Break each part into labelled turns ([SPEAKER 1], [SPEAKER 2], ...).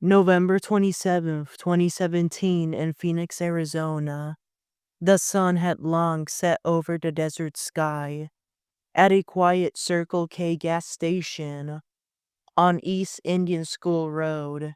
[SPEAKER 1] November 27th, 2017, in Phoenix, Arizona. The sun had long set over the desert sky. At a quiet Circle K gas station on East Indian School Road,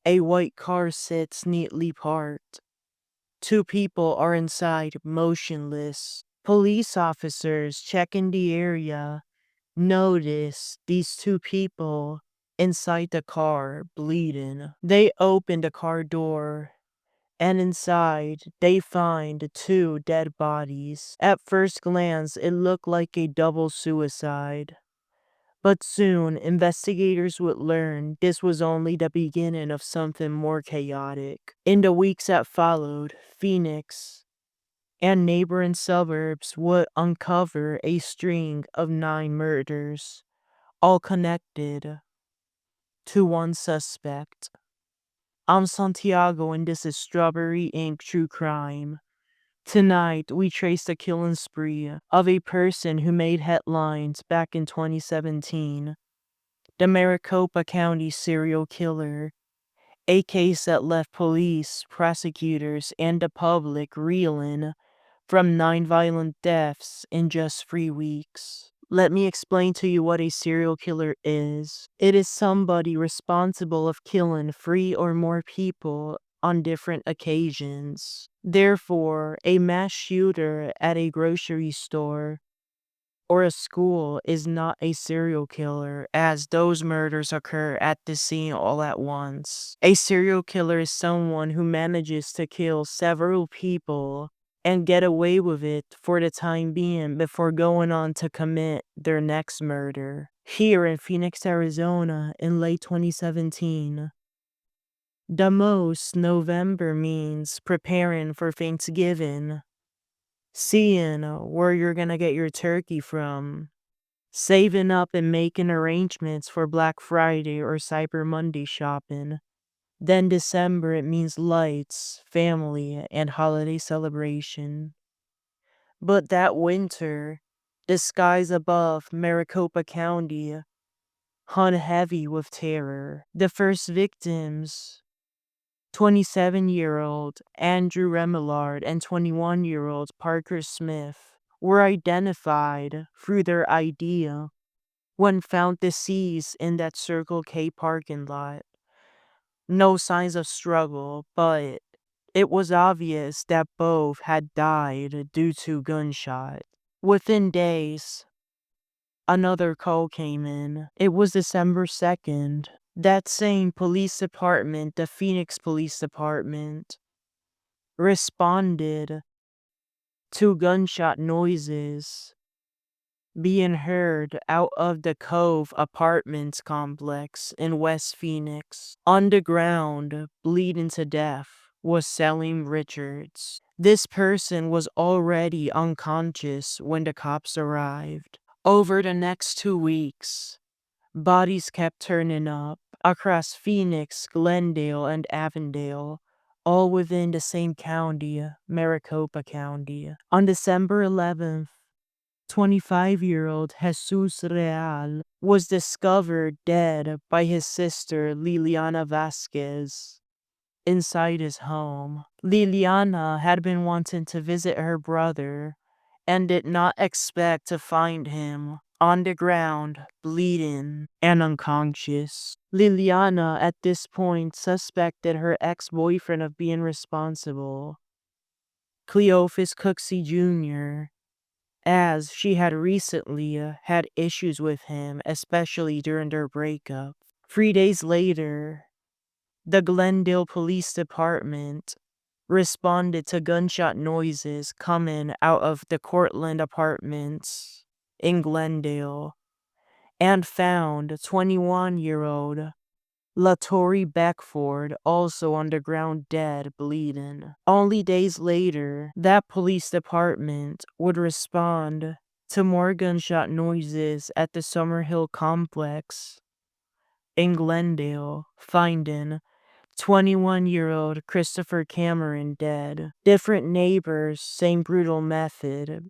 [SPEAKER 1] a white car sits neatly parked. Two people are inside, motionless. Police officers checking the area notice these two people inside the car bleeding. They open the car door, and inside they find two dead bodies. At first glance, it looked like a double suicide. But soon, investigators would learn this was only the beginning of something more chaotic. In the weeks that followed, Phoenix and neighboring suburbs would uncover a string of 9 murders, all connected to one suspect. I'm Santiago, and this is Strawberry Ink True Crime. Tonight, we trace the killing spree of a person who made headlines back in 2017. The Maricopa County serial killer, a case that left police, prosecutors, and the public reeling from 9 violent deaths in just 3 weeks. Let me explain to you what a serial killer is. It is somebody responsible of killing 3 or more people on different occasions. Therefore, a mass shooter at a grocery store or a school is not a serial killer, as those murders occur at the scene all at once. A serial killer is someone who manages to kill several people and get away with it for the time being before going on to commit their next murder. Here in Phoenix, Arizona, in late 2017, the most November means preparing for Thanksgiving, seeing where you're gonna get your turkey from, saving up and making arrangements for Black Friday or Cyber Monday shopping. Then December, it means lights, family, and holiday celebration. But that winter, the skies above Maricopa County hung heavy with terror. The first victims, 27-year-old Andrew Remillard and 21-year-old Parker Smith, were identified through their ID when found deceased in that Circle K parking lot. No signs of struggle, but it was obvious that both had died due to gunshot. Within days, another call came in. It was December 2nd. That same police department, the Phoenix Police Department, responded to gunshot noises being heard out of the Cove Apartments complex in West Phoenix. On the ground, bleeding to death, was Salim Richards. This person was already unconscious when the cops arrived. Over the next 2 weeks, bodies kept turning up across Phoenix, Glendale, and Avondale, all within the same county, Maricopa County. On December 11th, 25-year-old Jesus Real was discovered dead by his sister Liliana Vasquez inside his home. Liliana had been wanting to visit her brother and did not expect to find him on the ground, bleeding and unconscious. Liliana at this point suspected her ex-boyfriend of being responsible, Cleophus Cooksey Jr., as she had recently had issues with him, especially during their breakup. 3 days later, the Glendale Police Department responded to gunshot noises coming out of the Cortland Apartments in Glendale and found 21-year-old LaTorri Beckford also on the ground dead, bleeding. Only days later, that police department would respond to more gunshot noises at the Summerhill complex in Glendale, finding 21-year-old Christopher Cameron dead. Different neighbors, same brutal method,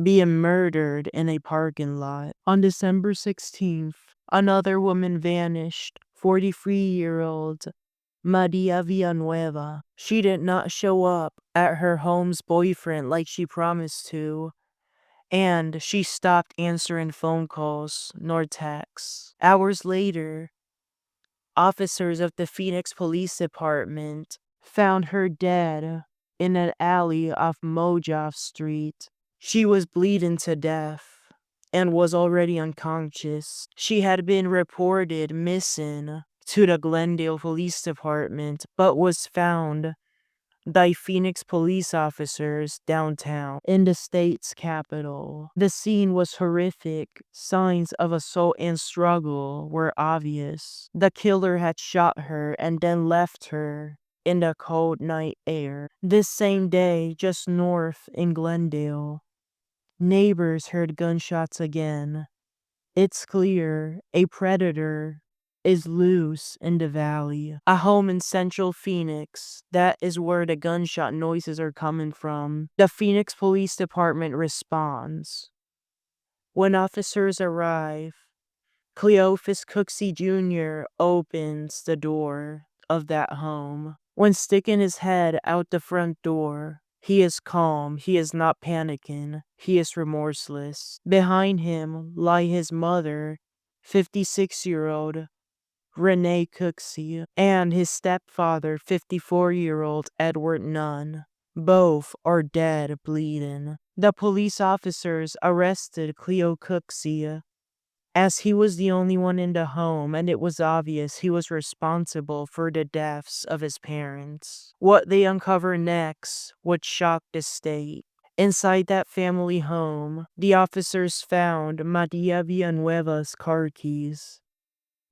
[SPEAKER 1] being murdered in a parking lot. On December 16th, another woman vanished 43-year-old Maria Villanueva. She did not show up at her home's boyfriend like she promised to, and she stopped answering phone calls nor texts. Hours later, officers of the Phoenix Police Department found her dead in an alley off Mojave Street. She was bleeding to death and was already unconscious. She had been reported missing to the Glendale Police Department, but was found by Phoenix police officers downtown in the state's capital. The scene was horrific. Signs of assault and struggle were obvious. The killer had shot her and then left her in the cold night air. This same day, just north in Glendale, neighbors heard gunshots again. It's clear a predator is loose in the valley. A home in central Phoenix. That is where the gunshot noises are coming from. The Phoenix Police Department responds. When officers arrive, Cleophus Cooksey Jr. opens the door of that home. When sticking his head out the front door, he is calm, he is not panicking, he is remorseless. Behind him lie his mother, 56-year-old Renee Cooksey, and his stepfather, 54-year-old Edward Nunn. Both are dead, bleeding. The police officers arrested Cleo Cooksey as he was the only one in the home, and it was obvious he was responsible for the deaths of his parents. What they uncover next would shock the state. Inside that family home, the officers found Maria Villanueva's car keys,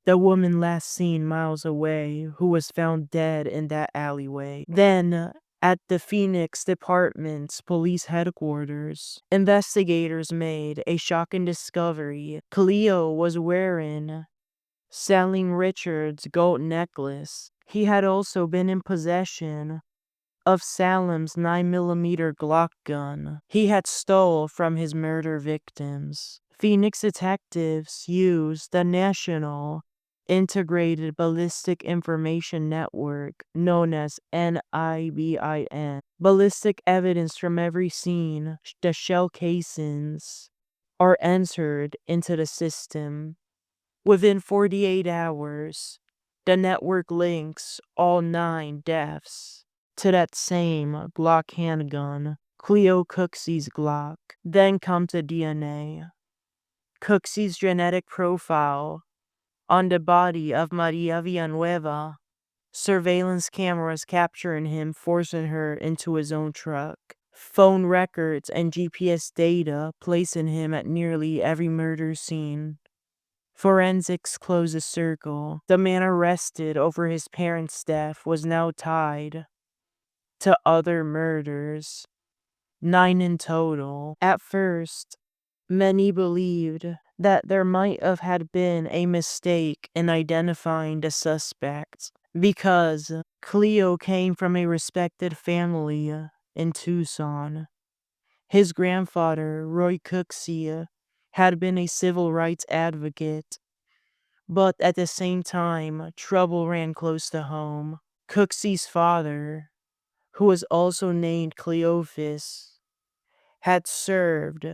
[SPEAKER 1] the woman last seen miles away, who was found dead in that alleyway. Then, at the Phoenix Department's police headquarters, investigators made a shocking discovery. Cleo was wearing Selling Richard's gold necklace. He had also been in possession of Salem's 9mm Glock gun he had stole from his murder victims. Phoenix detectives used the National Integrated Ballistic Information Network, known as NIBIN. Ballistic evidence from every scene, the shell casings, are entered into the system. Within 48 hours, the network links all 9 deaths to that same Glock handgun, Cleo Cooksey's Glock. Then come to DNA. Cooksey's genetic profile on the body of Maria Villanueva. Surveillance cameras capturing him, forcing her into his own truck. Phone records and GPS data placing him at nearly every murder scene. Forensics close the circle. The man arrested over his parents' death was now tied to other murders, 9 in total. At first, many believed that there might have had been a mistake in identifying the suspect because Cleo came from a respected family in Tucson. His grandfather, Roy Cooksey, had been a civil rights advocate, but at the same time, trouble ran close to home. Cooksey's father, who was also named Cleophus, had served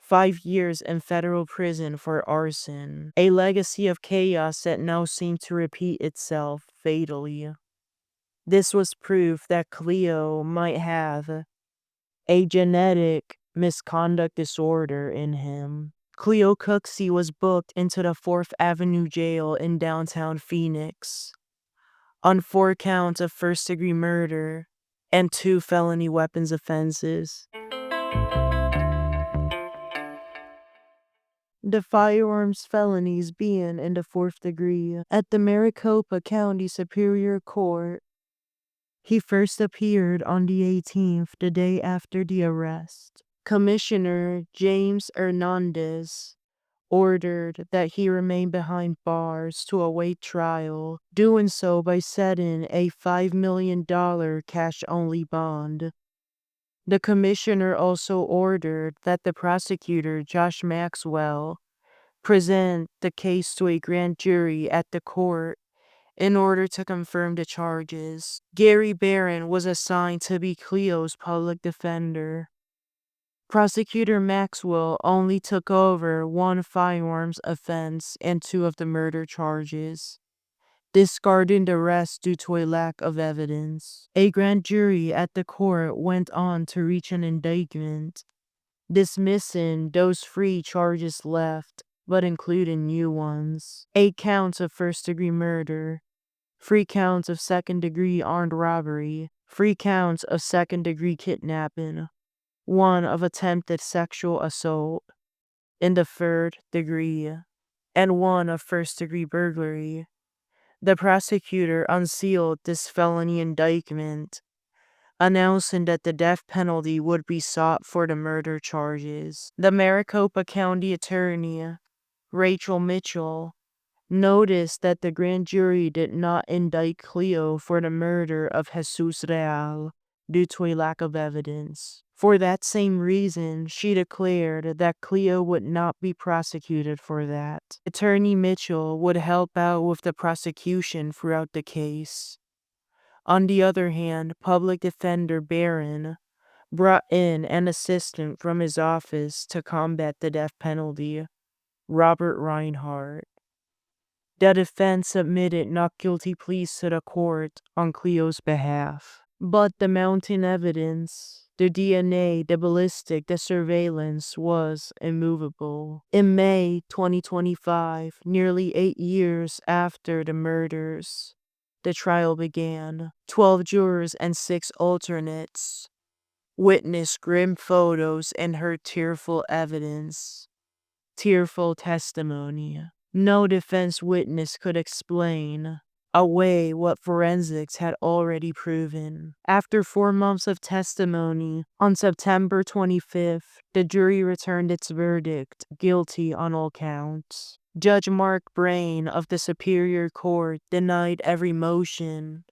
[SPEAKER 1] 5 years in federal prison for arson, a legacy of chaos that now seemed to repeat itself fatally. This was proof that Cleo might have a genetic misconduct disorder in him. Cleo Cooksey was booked into the 4th Avenue jail in downtown Phoenix on 4 counts of first-degree murder and 2 felony weapons offenses. The firearms felonies being in the 4th degree. At the Maricopa County Superior Court, he first appeared on the 18th, the day after the arrest. Commissioner James Hernandez ordered that he remain behind bars to await trial, doing so by setting a $5 million cash-only bond. The commissioner also ordered that the prosecutor, Josh Maxwell, present the case to a grand jury at the court in order to confirm the charges. Gary Barron was assigned to be Cleo's public defender. Prosecutor Maxwell only took over one firearms offense and two of the murder charges, discarding the rest due to a lack of evidence. A grand jury at the court went on to reach an indictment, dismissing those 3 charges left, but including new ones. 8 counts of first-degree murder, 3 counts of second-degree armed robbery, 3 counts of second-degree kidnapping, 1 of attempted sexual assault in the 3rd degree, and 1 of first-degree burglary. The prosecutor unsealed this felony indictment, announcing that the death penalty would be sought for the murder charges. The Maricopa County Attorney, Rachel Mitchell, noticed that the grand jury did not indict Cleo for the murder of Jesus Real due to a lack of evidence. For that same reason, she declared that Cleo would not be prosecuted for that. Attorney Mitchell would help out with the prosecution throughout the case. On the other hand, public defender Barron brought in an assistant from his office to combat the death penalty, Robert Reinhardt. The defense submitted not guilty pleas to the court on Cleo's behalf. But the mounting evidence, the DNA, the ballistic, the surveillance was immovable. In May 2025, nearly 8 years after the murders, the trial began. 12 jurors and 6 alternates witnessed grim photos and heard tearful evidence, tearful testimony. No defense witness could explain away what forensics had already proven. After 4 months of testimony, on September 25th, the jury returned its verdict, guilty on all counts. Judge Mark Brain of the Superior Court denied every motion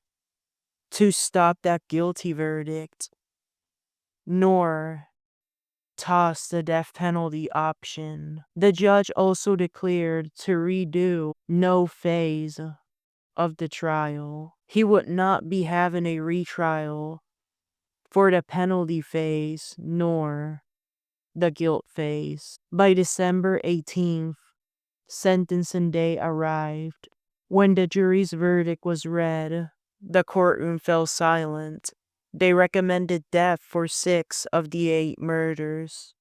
[SPEAKER 1] to stop that guilty verdict, nor tossed the death penalty option. The judge also declared to redo no phase of the trial. He would not be having a retrial for the penalty phase nor the guilt phase. By December 18th, sentencing day arrived. When the jury's verdict was read, the courtroom fell silent. They recommended death for 6 of the 8 murders.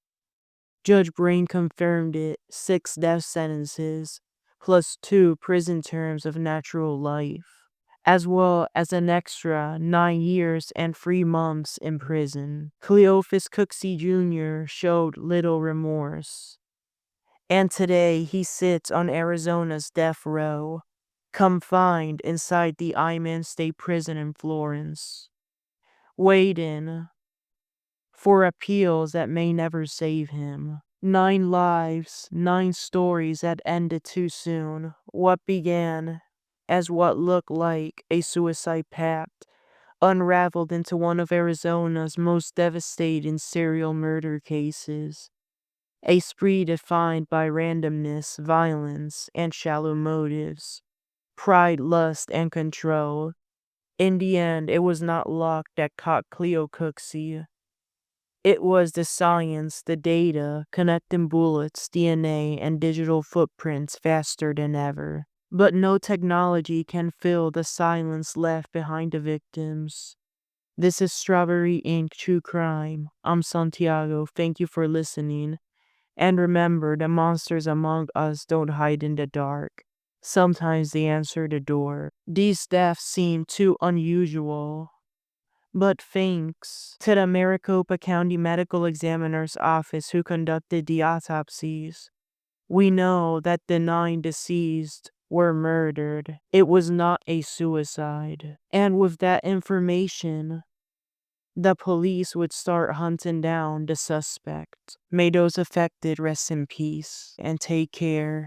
[SPEAKER 1] Judge Brain confirmed it, 6 death sentences, plus 2 prison terms of natural life, as well as an extra 9 years and 3 months in prison. Cleophus Cooksey Jr. showed little remorse, and today he sits on Arizona's death row, confined inside the Iman State Prison in Florence, waiting for appeals that may never save him. 9 lives, 9 stories that ended too soon. What began as what looked like a suicide pact unraveled into one of Arizona's most devastating serial murder cases. A spree defined by randomness, violence, and shallow motives. Pride, lust, and control. In the end, it was not luck that caught Cleo Cooksey. It was the science, the data, connecting bullets, DNA, and digital footprints faster than ever. But no technology can fill the silence left behind the victims. This is Strawberry Ink True Crime. I'm Santiago. Thank you for listening. And remember, the monsters among us don't hide in the dark. Sometimes they answer the door. These deaths seem too unusual. But thanks to the Maricopa County Medical Examiner's Office who conducted the autopsies, we know that the 9 deceased were murdered. It was not a suicide. And with that information, the police would start hunting down the suspect. May those affected rest in peace and take care.